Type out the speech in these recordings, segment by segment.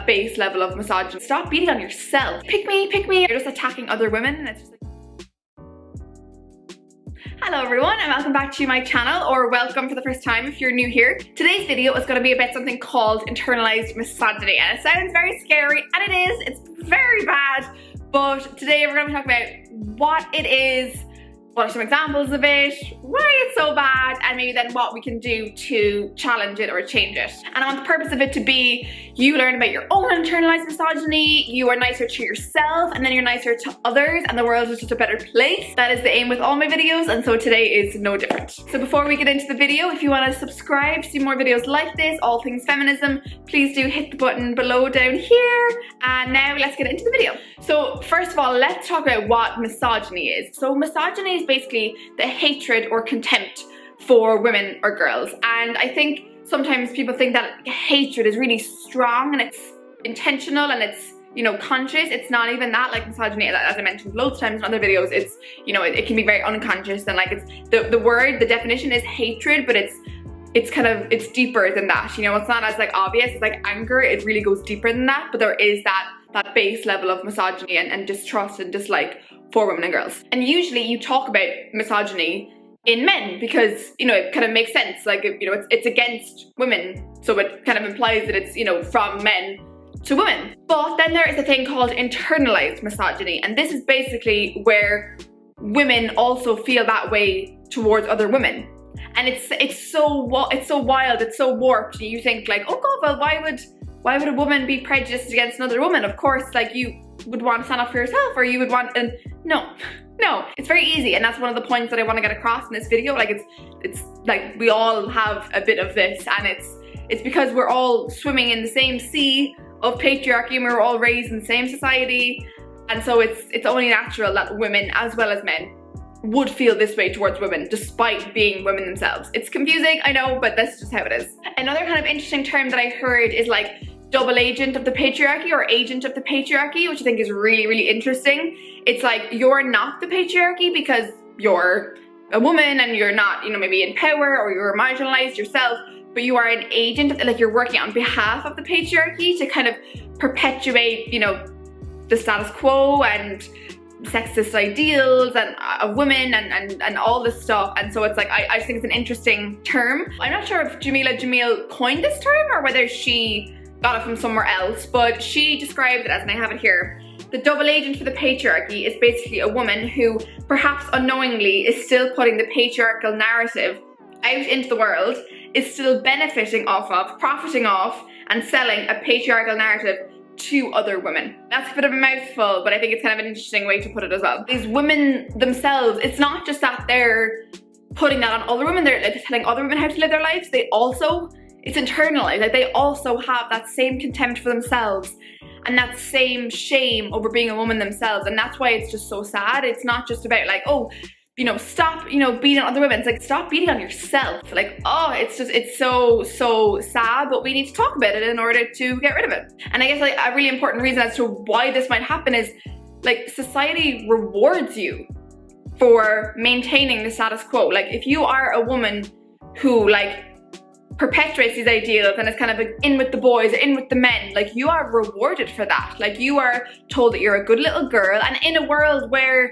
that base level of misogyny. Stop beating on yourself. Pick me, you're just attacking other women, and it's just like... Hello everyone, and welcome back to my channel, or welcome for the first time if you're new here. Today's video is going to be about something called internalized misogyny, and it sounds very scary, and it is. It's very bad, but today we're going to be talking about what it is, what are some examples of it, why it's so bad, and maybe then what we can do to challenge it or change it. And I want the purpose of it to be you learn about your own internalized misogyny, you are nicer to yourself, and then you're nicer to others, and the world is just a better place. That is the aim with all my videos, and so today is no different. So before we get into the video, if you want to subscribe to see more videos like this, all things feminism, please do hit the button below down here. And now let's get into the video. So first of all, let's talk about what misogyny is. So misogyny is basically the hatred or contempt for women or girls, and I think sometimes people think that hatred is really strong and it's intentional and it's, you know, conscious. It's not even that. Like misogyny, as I mentioned loads of times in other videos, it's, you know, it can be very unconscious, and like it's the word, the definition is hatred, but it's kind of, it's deeper than that, you know. It's not as like obvious. It's like anger, it really goes deeper than that, but there is that base level of misogyny and distrust and dislike for women and girls. And usually you talk about misogyny in men because, you know, it kind of makes sense. Like, you know, it's against women, so it kind of implies that it's, you know, from men to women. But then there is a thing called internalized misogyny, and this is basically where women also feel that way towards other women. And it's so wild, it's so warped. You think like, oh god, well why would a woman be prejudiced against another woman? Of course, like, you would want to stand up for yourself, or you would want, and no, it's very easy. And that's one of the points that I want to get across in this video. Like, it's like we all have a bit of this, and it's because we're all swimming in the same sea of patriarchy, and we're all raised in the same society, and so it's only natural that women as well as men would feel this way towards women despite being women themselves. It's confusing, I know, but that's just how it is. Another kind of interesting term that I heard is like double agent of the patriarchy, or agent of the patriarchy, which I think is really, really interesting. It's like you're not the patriarchy because you're a woman and you're not, you know, maybe in power, or you're marginalized yourself, but you are an agent of, like, you're working on behalf of the patriarchy to kind of perpetuate, you know, the status quo and sexist ideals and of women and all this stuff. And so it's like, I just think it's an interesting term. I'm not sure if Jamila Jamil coined this term or whether she got it from somewhere else, but she described it as, and I have it here, the double agent for the patriarchy is basically a woman who perhaps unknowingly is still putting the patriarchal narrative out into the world, is still benefiting off of, profiting off, and selling a patriarchal narrative to other women. That's a bit of a mouthful, but I think it's kind of an interesting way to put it as well. These women themselves, it's not just that they're putting that on other women, they're like telling other women how to live their lives, they also, it's internalized, like they also have that same contempt for themselves and that same shame over being a woman themselves. And that's why it's just so sad. It's not just about like, oh, you know, stop, you know, beating on other women. It's like, stop beating on yourself. Like, oh, it's so sad, but we need to talk about it in order to get rid of it. And I guess like a really important reason as to why this might happen is like society rewards you for maintaining the status quo. Like if you are a woman who like perpetuates these ideals and is kind of like in with the boys, in with the men, like you are rewarded for that. Like you are told that you're a good little girl, and in a world where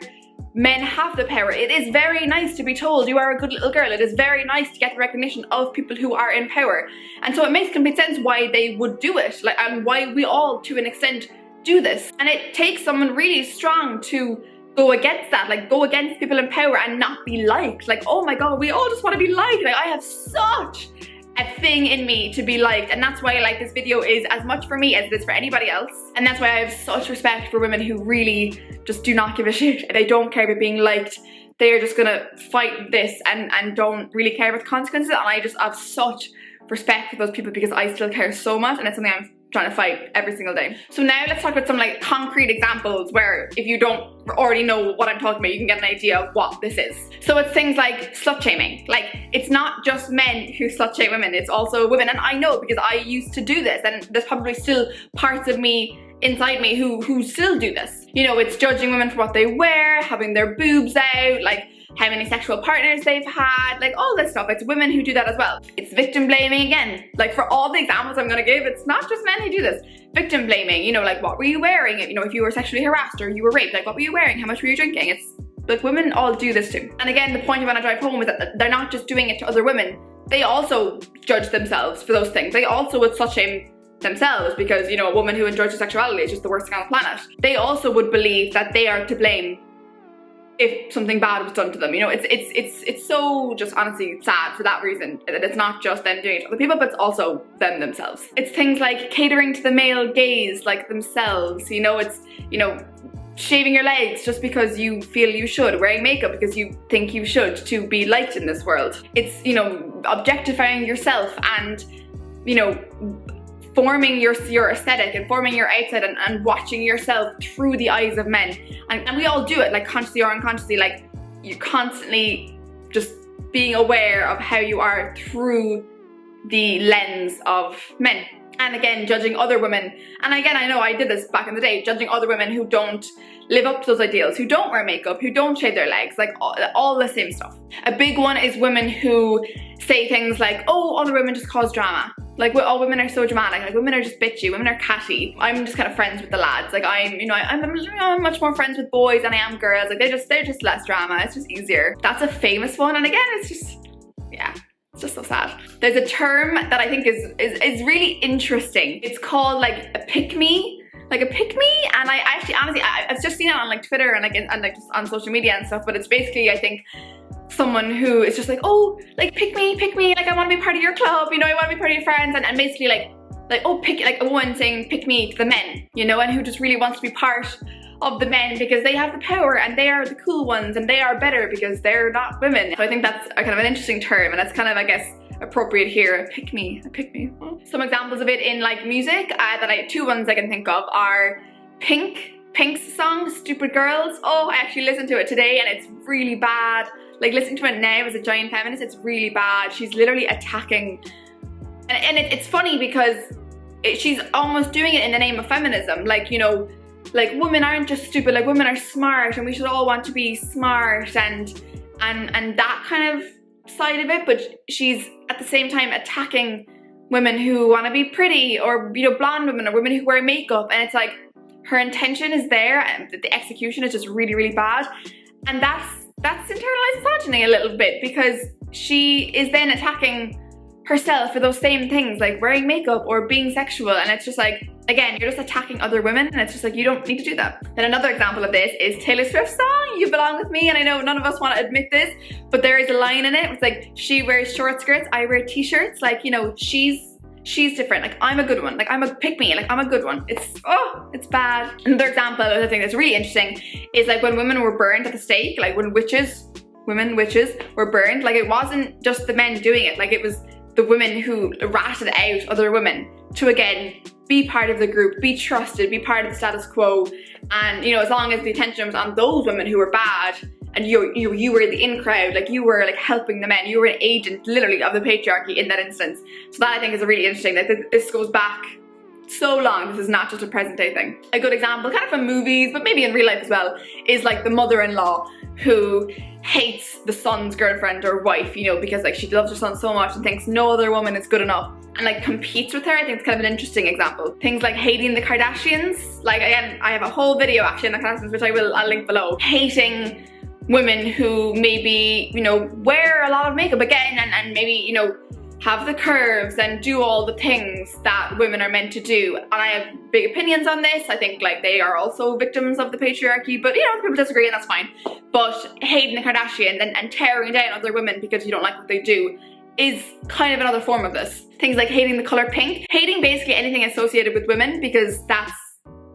men have the power, it is very nice to be told you are a good little girl. It is very nice to get the recognition of people who are in power. And so it makes complete sense why they would do it, like, and why we all, to an extent, do this. And it takes someone really strong to go against that, like go against people in power and not be liked. Like, oh my god, we all just want to be liked. Like I have such a thing in me to be liked, and that's why like this video is as much for me as it is for anybody else. And that's why I have such respect for women who really just do not give a shit. They don't care about being liked. They are just gonna fight this and don't really care about the consequences. And I just have such respect for those people because I still care so much, and it's something I'm trying to fight every single day. So now let's talk about some like concrete examples where if you don't already know what I'm talking about, you can get an idea of what this is. So it's things like slut shaming. Like it's not just men who slut shame women, it's also women. And I know because I used to do this, and there's probably still parts of me inside me who still do this. You know, it's judging women for what they wear, having their boobs out, like how many sexual partners they've had, like all this stuff. It's women who do that as well. It's victim blaming again. Like for all the examples I'm gonna give, it's not just men who do this. Victim blaming, you know, like what were you wearing? You know, if you were sexually harassed or you were raped, like what were you wearing? How much were you drinking? It's like women all do this too. And again, the point of when I drive home is that they're not just doing it to other women. They also judge themselves for those things. They also would slut shame themselves because, you know, a woman who enjoys her sexuality is just the worst thing on the planet. They also would believe that they are to blame if something bad was done to them. You know, it's so just honestly sad for that reason, that it's not just them doing it to other people, but it's also them themselves. It's things like catering to the male gaze, like themselves. You know, it's, you know, shaving your legs just because you feel you should, wearing makeup because you think you should to be liked in this world. It's, you know, objectifying yourself and, you know, forming your aesthetic and forming your outfit and watching yourself through the eyes of men. And we all do it, like consciously or unconsciously, like you're constantly just being aware of how you are through the lens of men. And again, judging other women. And again, I know I did this back in the day, judging other women who don't live up to those ideals, who don't wear makeup, who don't shave their legs, like all the same stuff. A big one is women who say things like, oh, other women just cause drama. Like, all women are so dramatic, like women are just bitchy, women are catty. I'm just kind of friends with the lads. Like I'm much more friends with boys than I am girls. Like they're just less drama, it's just easier. That's a famous one, and again, it's just, yeah. It's just so sad. There's a term that I think is really interesting. It's called like a pick-me, and I actually honestly I've just seen it on like Twitter and like just on social media and stuff, but it's basically, I think, someone who is just like, oh, like pick me, like I want to be part of your club, you know, I want to be part of your friends, and basically like oh, pick, like a woman saying pick me to the men, you know, and who just really wants to be part of the men because they have the power and they are the cool ones and they are better because they're not women. So I think that's a kind of an interesting term, and that's kind of, I guess, appropriate here. Pick me. Some examples of it in like music two ones I can think of are Pink's song, Stupid Girls. Oh, I actually listened to it today and it's really bad. Like listening to it now as a giant feminist, it's really bad. She's literally attacking, and it's funny because she's almost doing it in the name of feminism. Like, you know, like women aren't just stupid, like women are smart and we should all want to be smart and that kind of side of it, but she's at the same time attacking women who want to be pretty, or, you know, blonde women or women who wear makeup, and it's like her intention is there and the execution is just really, really bad. And that's internalized misogyny a little bit, because she is then attacking herself for those same things, like wearing makeup or being sexual, and it's just like, again, you're just attacking other women, and it's just like, you don't need to do that. Then another example of this is Taylor Swift's song, You Belong With Me, and I know none of us want to admit this, but there is a line in it, it's like, she wears short skirts, I wear t-shirts, like, you know, she's different, like I'm a good one, like I'm a pick me, like I'm a good one. It's bad. Another example of the thing that's really interesting is like when women were burned at the stake, like when women witches were burned, like it wasn't just the men doing it, like it was the women who ratted out other women to, again, be part of the group, be trusted, be part of the status quo. And, you know, as long as the attention was on those women who were bad, and you were the in crowd, like you were like helping the men, you were an agent literally of the patriarchy in that instance. So that I think is really interesting, that this goes back so long. This is not just a present day thing. A good example, kind of from movies, but maybe in real life as well, is like the mother-in-law who hates the son's girlfriend or wife, you know, because like she loves her son so much and thinks no other woman is good enough, and like competes with her. I think it's kind of an interesting example. Things like hating the Kardashians. Like, again, I have a whole video actually on the Kardashians, which I'll link below. Hating women who maybe, you know, wear a lot of makeup again and maybe, you know, have the curves and do all the things that women are meant to do. And I have big opinions on this. I think like they are also victims of the patriarchy, but, you know, people disagree and that's fine. But hating the Kardashians and tearing down other women because you don't like what they do is kind of another form of this. Things like hating the color pink. Hating basically anything associated with women, because that's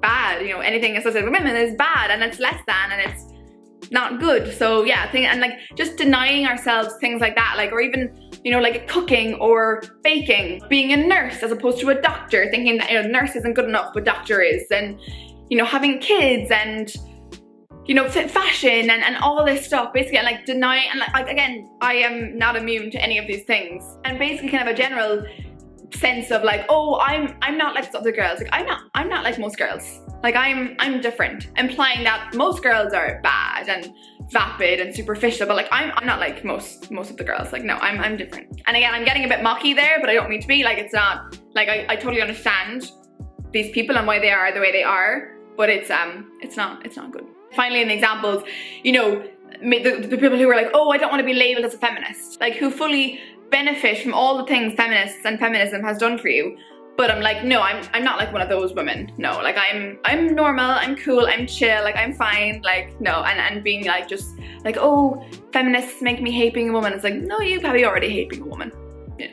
bad. You know, anything associated with women is bad and it's less than and it's not good. So yeah, and like just denying ourselves things like that, like, or even, you know, like cooking or baking, being a nurse as opposed to a doctor, thinking that, you know, nurse isn't good enough but doctor is, and, you know, having kids and, you know, fashion and all this stuff, basically, and like denying, and like again, I am not immune to any of these things, and basically kind of a general sense of like, oh, I'm not like these other girls, like I'm not like most girls. Like I'm different, implying that most girls are bad and vapid and superficial, but like I'm not like most of the girls. Like no, I'm different. And again, I'm getting a bit mocky there, but I don't mean to be. Like it's not, like I totally understand these people and why they are the way they are, but it's not good. Finally, in the examples, you know, the people who are like, oh, I don't want to be labeled as a feminist, like who fully benefit from all the things feminists and feminism has done for you. But I'm like, no, I'm not like one of those women. No, like I'm normal, I'm cool, I'm chill, like I'm fine, like no, and being like just like, oh, feminists make me hate being a woman. It's like, no, you probably already hate being a woman. Yeah,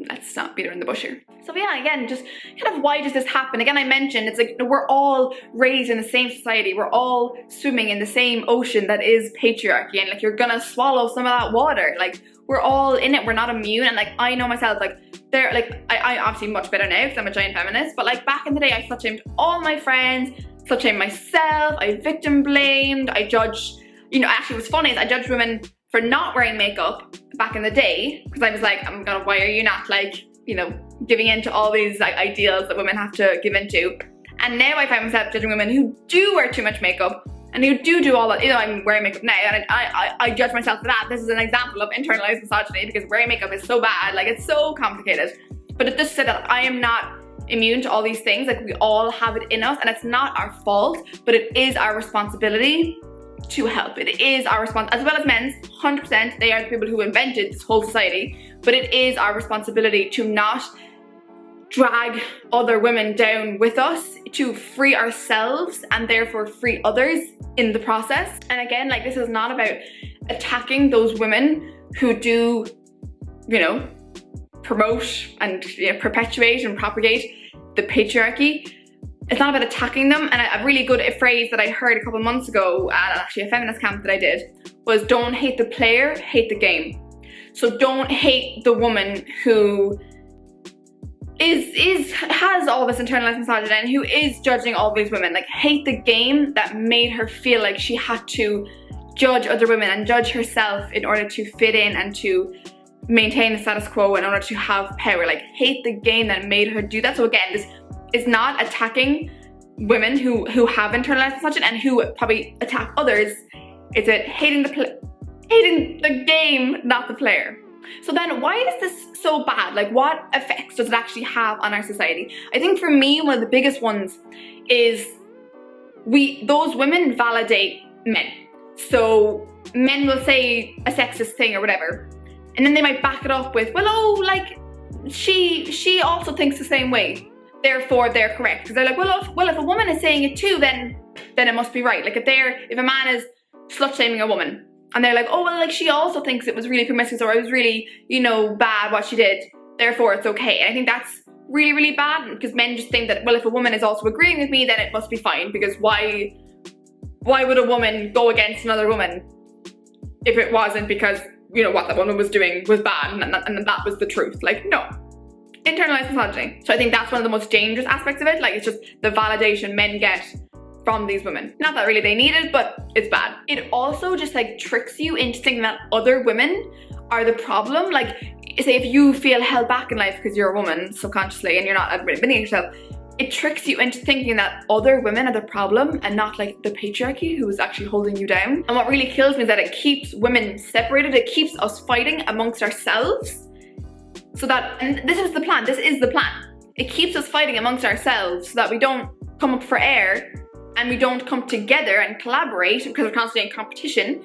let's not beat around the bush here. So yeah, again, just kind of why does this happen? Again, I mentioned it's like we're all raised in the same society. We're all swimming in the same ocean that is patriarchy, and like you're gonna swallow some of that water. Like we're all in it. We're not immune. And like I know myself, like they're like I obviously much better now because I'm a giant feminist. But like back in the day, I slut shamed all my friends, slut shamed myself. I victim blamed. I judged. You know, actually, what's funny is I judged women for not wearing makeup back in the day because I was like, oh my god, why are you not like, you know, giving into all these like ideals that women have to give into? And now I find myself judging women who do wear too much makeup and who do all that. You know, I'm wearing makeup now and I judge myself for that. This is an example of internalized misogyny because wearing makeup is so bad, like it's so complicated. But it just said that I am not immune to all these things. Like we all have it in us and it's not our fault, but it is our responsibility to help. It is our response, as well as men's, 100%. They are the people who invented this whole society, but it is our responsibility to not drag other women down with us, to free ourselves and therefore free others in the process. And again, like this is not about attacking those women who do, you know, promote and perpetuate and propagate the patriarchy. It's not about attacking them. And a really good phrase that I heard a couple months ago at actually a feminist camp that I did was, don't hate the player, hate the game. So don't hate the woman who has all this internalized misogyny and who is judging all these women. Like hate the game that made her feel like she had to judge other women and judge herself in order to fit in and to maintain the status quo in order to have power. Like hate the game that made her do that. So again, this is not attacking women who have internalized misogyny and who probably attack others. It's a hating the game, not the player. So then why is this so bad? Like what effects does it actually have on our society? I think for me, one of the biggest ones is those women validate men. So men will say a sexist thing or whatever, and then they might back it up with, well, oh, like she also thinks the same way, therefore they're correct. Because they're like, well, if a woman is saying it too, then it must be right. Like if a man is slut shaming a woman and they're like, oh, well, like she also thinks it was really promiscuous or it was really, you know, bad what she did, therefore it's okay. And I think that's really, really bad because men just think that, well, if a woman is also agreeing with me, then it must be fine, because why would a woman go against another woman if it wasn't because, you know, what that woman was doing was bad and that was the truth? Like, no. Internalized misogyny. So I think that's one of the most dangerous aspects of it. Like it's just the validation men get from these women. Not that really they need it, but it's bad. It also just like tricks you into thinking that other women are the problem. Like say if you feel held back in life because you're a woman subconsciously and you're not admitting yourself, it tricks you into thinking that other women are the problem and not like the patriarchy who is actually holding you down. And what really kills me is that it keeps women separated. It keeps us fighting amongst ourselves. So that, and this is the plan, it keeps us fighting amongst ourselves so that we don't come up for air and we don't come together and collaborate because we're constantly in competition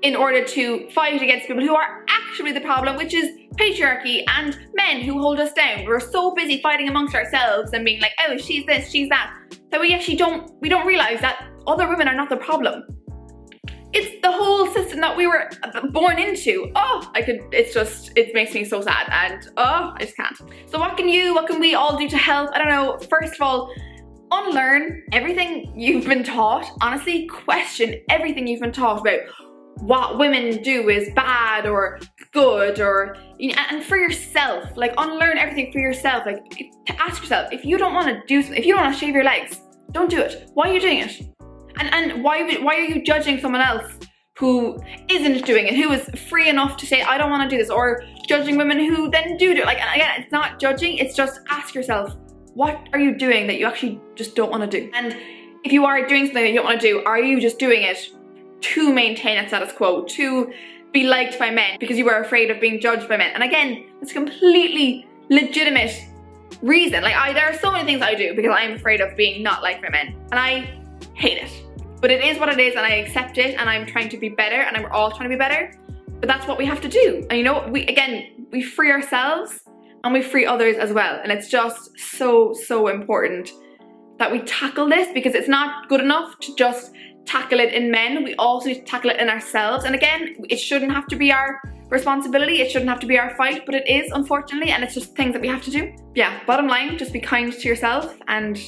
in order to fight against people who are actually the problem, which is patriarchy and men who hold us down. We're so busy fighting amongst ourselves and being like, oh, she's this, she's that we actually don't realize that other women are not the problem. It's the whole system that we were born into. It makes me so sad and I just can't. So what can we all do to help? I don't know. First of all, unlearn everything you've been taught. Honestly, question everything you've been taught about what women do is bad or good, or, you know, and for yourself, like unlearn everything for yourself. Like to ask yourself, if you don't want to do something, if you don't want to shave your legs, don't do it. Why are you doing it? And why are you judging someone else who isn't doing it, who is free enough to say, I don't want to do this, or judging women who then do it? Like, and again, it's not judging, it's just ask yourself, what are you doing that you actually just don't want to do? And if you are doing something that you don't want to do, are you just doing it to maintain a status quo, to be liked by men because you are afraid of being judged by men? And again, it's a completely legitimate reason. Like there are so many things I do because I'm afraid of being not liked by men, and I hate it. But it is what it is, and I accept it, and I'm trying to be better, and we're all trying to be better. But that's what we have to do. And you know, we free ourselves and we free others as well. And it's just so important that we tackle this, because it's not good enough to just tackle it in men. We also need to tackle it in ourselves. And again, it shouldn't have to be our responsibility. It shouldn't have to be our fight, but it is, unfortunately, and it's just things that we have to do. Yeah, bottom line, just be kind to yourself and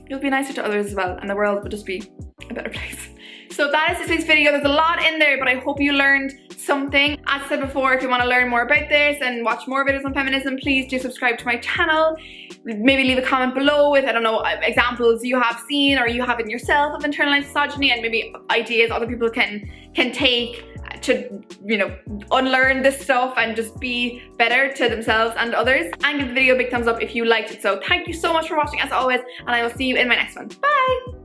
you'll be nicer to others as well, and the world will just be a better place. So that is this week's video. There's a lot in there, but I hope you learned something. As I said before, if you want to learn more about this and watch more videos on feminism, please do subscribe to my channel. Maybe leave a comment below with, I don't know, examples you have seen or you have in yourself of internalized misogyny, and maybe ideas other people can take to, you know, unlearn this stuff and just be better to themselves and others. And give the video a big thumbs up if you liked it. So thank you so much for watching as always, and I will see you in my next one. Bye!